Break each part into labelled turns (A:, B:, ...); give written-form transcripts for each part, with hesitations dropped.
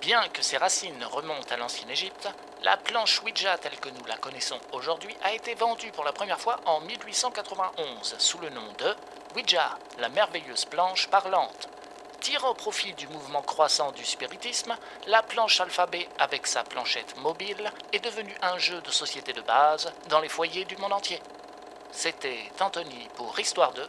A: Bien que ses racines remontent à l'ancienne Égypte, la planche Ouija telle que nous la connaissons aujourd'hui a été vendue pour la première fois en 1891 sous le nom de Ouija, la merveilleuse planche parlante. Tirant profit du mouvement croissant du spiritisme, la planche alphabet avec sa planchette mobile est devenue un jeu de société de base dans les foyers du monde entier. C'était Anthony pour Histoire 2.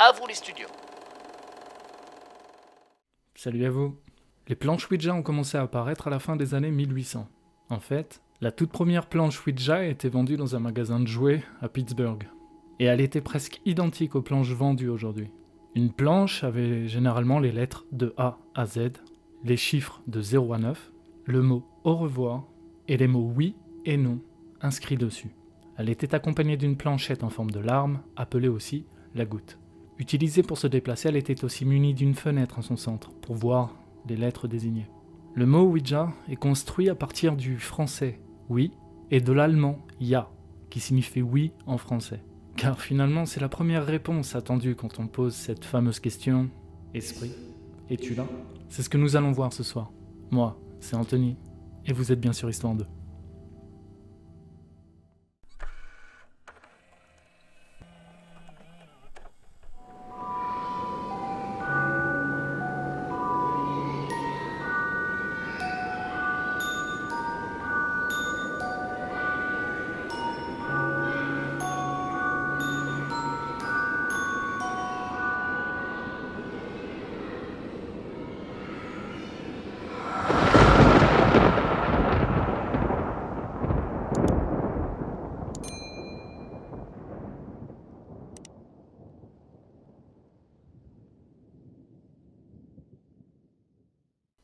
A: À vous les studios.
B: Salut à vous. Les planches Ouija ont commencé à apparaître à la fin des années 1800. En fait, la toute première planche Ouija a été vendue dans un magasin de jouets à Pittsburgh. Et elle était presque identique aux planches vendues aujourd'hui. Une planche avait généralement les lettres de A à Z, les chiffres de 0 à 9, le mot au revoir et les mots oui et non inscrits dessus. Elle était accompagnée d'une planchette en forme de larme, appelée aussi la goutte. Utilisée pour se déplacer, elle était aussi munie d'une fenêtre en son centre pour voir les lettres désignées. Le mot Ouija est construit à partir du français oui et de l'allemand ja, qui signifie oui en français. Car finalement, c'est la première réponse attendue quand on pose cette fameuse question « Esprit, es-tu là ?» C'est ce que nous allons voir ce soir. Moi, c'est Anthony, et vous êtes bien sur Histoire 2.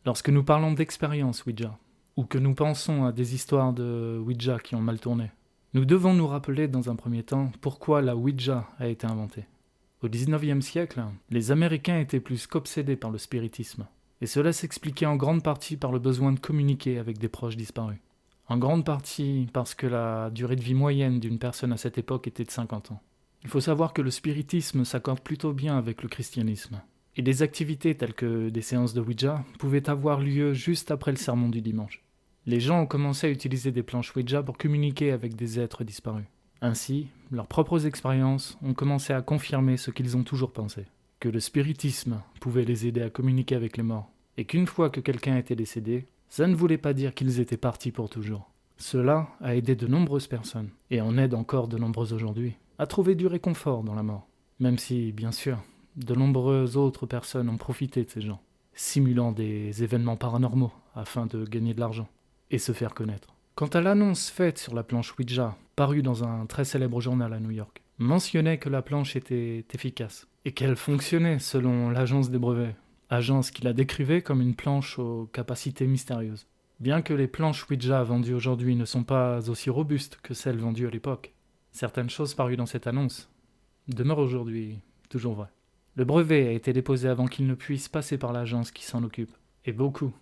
B: Lorsque nous parlons d'expérience Ouija, ou que nous pensons à des histoires de Ouija qui ont mal tourné, nous devons nous rappeler dans un premier temps pourquoi la Ouija a été inventée. Au XIXe siècle, les Américains étaient plus qu'obsédés par le spiritisme, et cela s'expliquait en grande partie par le besoin de communiquer avec des proches disparus. En grande partie parce que la durée de vie moyenne d'une personne à cette époque était de 50 ans. Il faut savoir que le spiritisme s'accorde plutôt bien avec le christianisme. Et des activités telles que des séances de Ouija pouvaient avoir lieu juste après le sermon du dimanche. Les gens ont commencé à utiliser des planches Ouija pour communiquer avec des êtres disparus. Ainsi, leurs propres expériences ont commencé à confirmer ce qu'ils ont toujours pensé, que le spiritisme pouvait les aider à communiquer avec les morts, et qu'une fois que quelqu'un était décédé, ça ne voulait pas dire qu'ils étaient partis pour toujours. Cela a aidé de nombreuses personnes, et en aide encore de nombreuses aujourd'hui, à trouver du réconfort dans la mort. Même si, bien sûr, de nombreuses autres personnes ont profité de ces gens, simulant des événements paranormaux afin de gagner de l'argent et se faire connaître. Quant à l'annonce faite sur la planche Ouija, parue dans un très célèbre journal à New York, mentionnait que la planche était efficace et qu'elle fonctionnait selon l'agence des brevets, agence qui la décrivait comme une planche aux capacités mystérieuses. Bien que les planches Ouija vendues aujourd'hui ne sont pas aussi robustes que celles vendues à l'époque, certaines choses parues dans cette annonce demeurent aujourd'hui toujours vraies. Le brevet a été déposé avant qu'il ne puisse passer par l'agence qui s'en occupe. Et beaucoup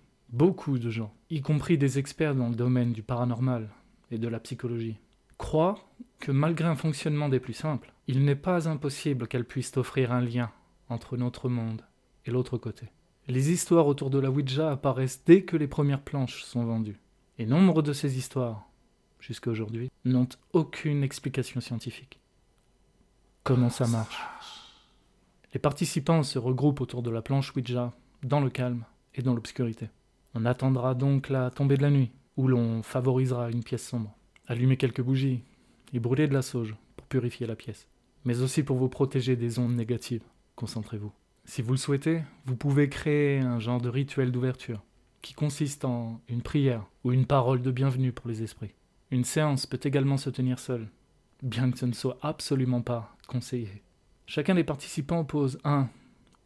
B: de gens, y compris des experts dans le domaine du paranormal et de la psychologie, croient que malgré un fonctionnement des plus simples, il n'est pas impossible qu'elle puisse offrir un lien entre notre monde et l'autre côté. Les histoires autour de la Ouija apparaissent dès que les premières planches sont vendues. Et nombre de ces histoires, jusqu'à aujourd'hui, n'ont aucune explication scientifique. Comment ça marche ? Les participants se regroupent autour de la planche Ouija, dans le calme et dans l'obscurité. On attendra donc la tombée de la nuit, où l'on favorisera une pièce sombre. Allumez quelques bougies et brûlez de la sauge pour purifier la pièce, mais aussi pour vous protéger des ondes négatives. Concentrez-vous. Si vous le souhaitez, vous pouvez créer un genre de rituel d'ouverture, qui consiste en une prière ou une parole de bienvenue pour les esprits. Une séance peut également se tenir seule, bien que ce ne soit absolument pas conseillé. Chacun des participants pose un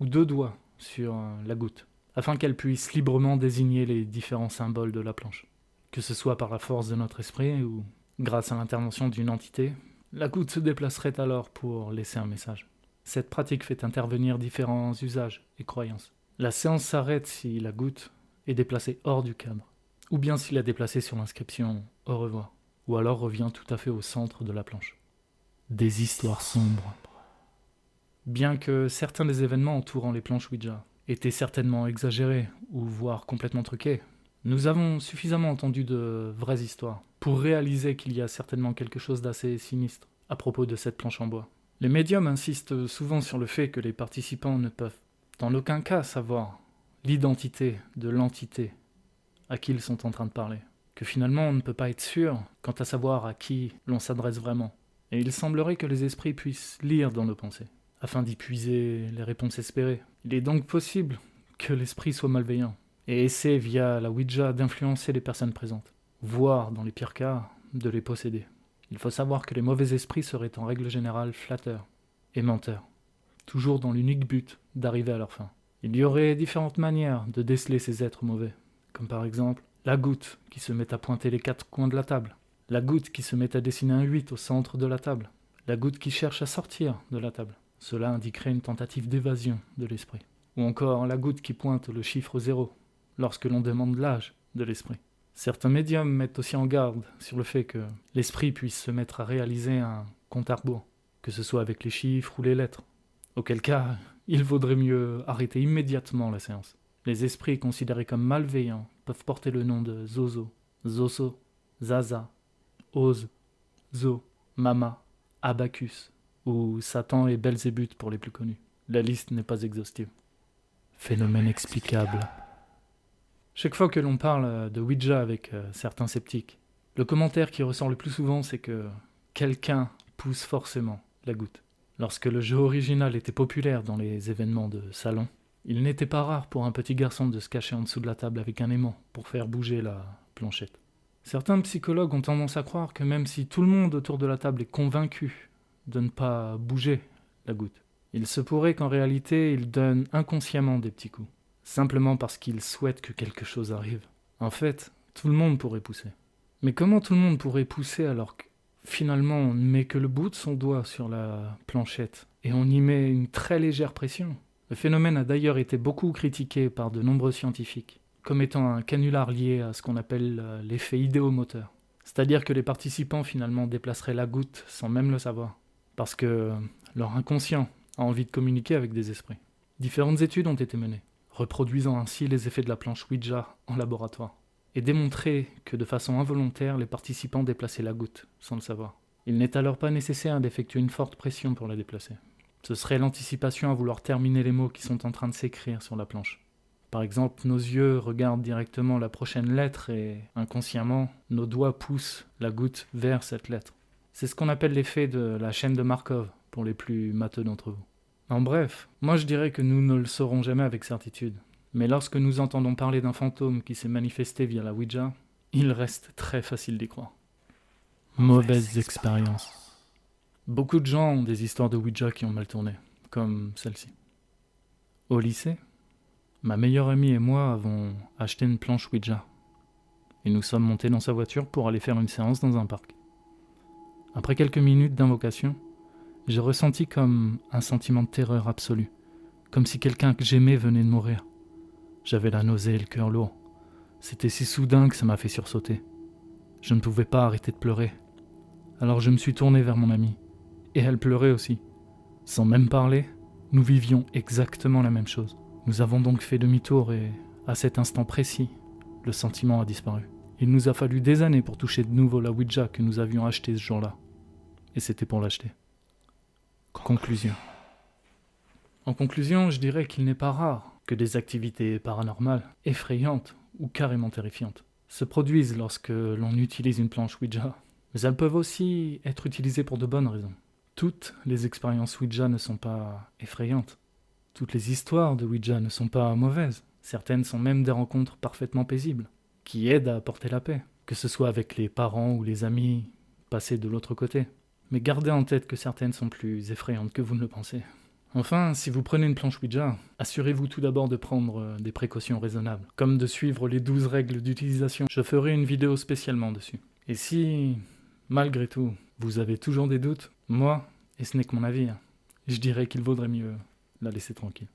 B: ou deux doigts sur la goutte, afin qu'elle puisse librement désigner les différents symboles de la planche. Que ce soit par la force de notre esprit ou grâce à l'intervention d'une entité, la goutte se déplacerait alors pour laisser un message. Cette pratique fait intervenir différents usages et croyances. La séance s'arrête si la goutte est déplacée hors du cadre, ou bien s'il est déplacée sur l'inscription « Au revoir », ou alors revient tout à fait au centre de la planche. Des histoires sombres. Bien que certains des événements entourant les planches Ouija étaient certainement exagérés ou voire complètement truqués, Nous avons suffisamment entendu de vraies histoires pour réaliser qu'il y a certainement quelque chose d'assez sinistre à propos de cette planche en bois. Les médiums insistent souvent sur le fait que les participants ne peuvent en aucun cas savoir l'identité de l'entité à qui ils sont en train de parler, que finalement on ne peut pas être sûr quant à savoir à qui l'on s'adresse vraiment. Et il semblerait que les esprits puissent lire dans nos pensées, afin d'y puiser les réponses espérées. Il est donc possible que l'esprit soit malveillant, et essaie via la Ouija d'influencer les personnes présentes, voire, dans les pires cas, de les posséder. Il faut savoir que les mauvais esprits seraient en règle générale flatteurs et menteurs, toujours dans l'unique but d'arriver à leur fin. Il y aurait différentes manières de déceler ces êtres mauvais, comme par exemple la goutte qui se met à pointer les 4 coins de la table, la goutte qui se met à dessiner un 8 au centre de la table, la goutte qui cherche à sortir de la table. Cela indiquerait une tentative d'évasion de l'esprit. Ou encore la goutte qui pointe le chiffre 0 lorsque l'on demande l'âge de l'esprit. Certains médiums mettent aussi en garde sur le fait que l'esprit puisse se mettre à réaliser un compte à rebours, que ce soit avec les chiffres ou les lettres. Auquel cas, il vaudrait mieux arrêter immédiatement la séance. Les esprits considérés comme malveillants peuvent porter le nom de Zozo, Zoso, Zaza, Oz, Zo, Mama, Abacus, ou Satan et Belzébuth pour les plus connus. La liste n'est pas exhaustive. Phénomène explicable. Chaque fois que l'on parle de Ouija avec certains sceptiques, le commentaire qui ressort le plus souvent, c'est que quelqu'un pousse forcément la goutte. Lorsque le jeu original était populaire dans les événements de salon, il n'était pas rare pour un petit garçon de se cacher en dessous de la table avec un aimant pour faire bouger la planchette. Certains psychologues ont tendance à croire que même si tout le monde autour de la table est convaincu de ne pas bouger la goutte, il se pourrait qu'en réalité il donne inconsciemment des petits coups, simplement parce qu'il souhaite que quelque chose arrive. En fait, tout le monde pourrait pousser. Mais comment tout le monde pourrait pousser alors que finalement on ne met que le bout de son doigt sur la planchette et on y met une très légère pression? Le phénomène a d'ailleurs été beaucoup critiqué par de nombreux scientifiques, comme étant un canular lié à ce qu'on appelle l'effet idéomoteur. C'est-à-dire que les participants finalement déplaceraient la goutte sans même le savoir, parce que leur inconscient a envie de communiquer avec des esprits. Différentes études ont été menées, reproduisant ainsi les effets de la planche Ouija en laboratoire, et démontré que de façon involontaire, les participants déplaçaient la goutte, sans le savoir. Il n'est alors pas nécessaire d'effectuer une forte pression pour la déplacer. Ce serait l'anticipation à vouloir terminer les mots qui sont en train de s'écrire sur la planche. Par exemple, nos yeux regardent directement la prochaine lettre et, inconsciemment, nos doigts poussent la goutte vers cette lettre. C'est ce qu'on appelle l'effet de la chaîne de Markov, pour les plus matheux d'entre vous. En bref, moi je dirais que nous ne le saurons jamais avec certitude. Mais lorsque nous entendons parler d'un fantôme qui s'est manifesté via la Ouija, il reste très facile d'y croire. Mauvaise expérience. Beaucoup de gens ont des histoires de Ouija qui ont mal tourné, comme celle-ci. Au lycée, ma meilleure amie et moi avons acheté une planche Ouija, et nous sommes montés dans sa voiture pour aller faire une séance dans un parc. Après quelques minutes d'invocation, j'ai ressenti comme un sentiment de terreur absolue, comme si quelqu'un que j'aimais venait de mourir. J'avais la nausée et le cœur lourd. C'était si soudain que ça m'a fait sursauter. Je ne pouvais pas arrêter de pleurer. Alors je me suis tourné vers mon amie. Et elle pleurait aussi. Sans même parler, nous vivions exactement la même chose. Nous avons donc fait demi-tour et, à cet instant précis, le sentiment a disparu. Il nous a fallu des années pour toucher de nouveau la Ouija que nous avions achetée ce jour-là. Et c'était pour l'acheter. Conclusion. En conclusion, je dirais qu'il n'est pas rare que des activités paranormales, effrayantes ou carrément terrifiantes, se produisent lorsque l'on utilise une planche Ouija. Mais elles peuvent aussi être utilisées pour de bonnes raisons. Toutes les expériences Ouija ne sont pas effrayantes. Toutes les histoires de Ouija ne sont pas mauvaises. Certaines sont même des rencontres parfaitement paisibles, qui aident à apporter la paix, que ce soit avec les parents ou les amis passés de l'autre côté. Mais gardez en tête que certaines sont plus effrayantes que vous ne le pensez. Enfin, si vous prenez une planche Ouija, assurez-vous tout d'abord de prendre des précautions raisonnables, comme de suivre les 12 règles d'utilisation. Je ferai une vidéo spécialement dessus. Et si, malgré tout, vous avez toujours des doutes, moi, et ce n'est que mon avis, je dirais qu'il vaudrait mieux la laisser tranquille.